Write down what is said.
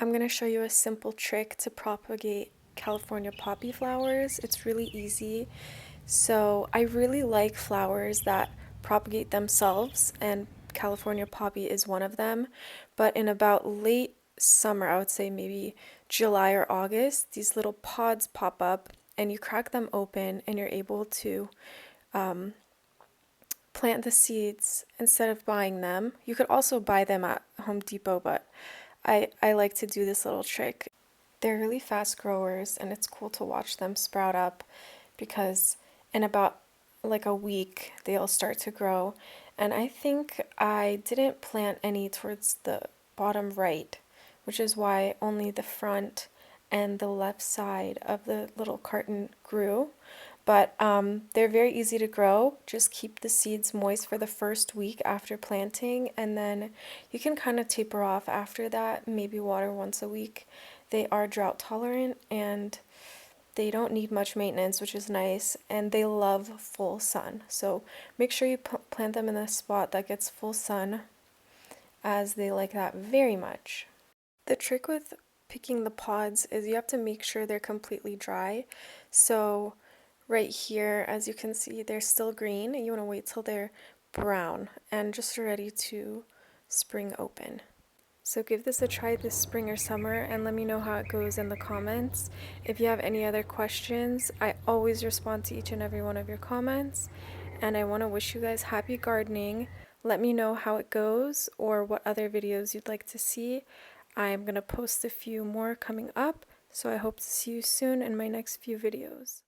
I'm going to show you a simple trick to propagate California poppy flowers. It's really easy. So I really like flowers that propagate themselves, and California poppy is one of them. But in about late summer, I would say maybe July or August, these little pods pop up and you crack them open and you're able to plant the seeds instead of buying them. You could also buy them at Home Depot, but I like to do this little trick. They're really fast growers and it's cool to watch them sprout up because in about like a week they'll start to grow. And I think I didn't plant any towards the bottom right, which is why only the front and the left side of the little carton grew. But they're very easy to grow. Just keep the seeds moist for the first week after planting, and then you can kind of taper off after that, maybe water once a week. They are drought tolerant and they don't need much maintenance, which is nice, and they love full sun. So make sure you plant them in a spot that gets full sun, as they like that very much. The trick with picking the pods is you have to make sure they're completely dry. So right here, as you can see, they're still green, and you want to wait till they're brown and just ready to spring open. So give this a try this spring or summer and let me know how it goes in the comments. If you have any other questions, I always respond to each and every one of your comments. And I want to wish you guys happy gardening. Let me know how it goes or what other videos you'd like to see. I'm going to post a few more coming up, so I hope to see you soon in my next few videos.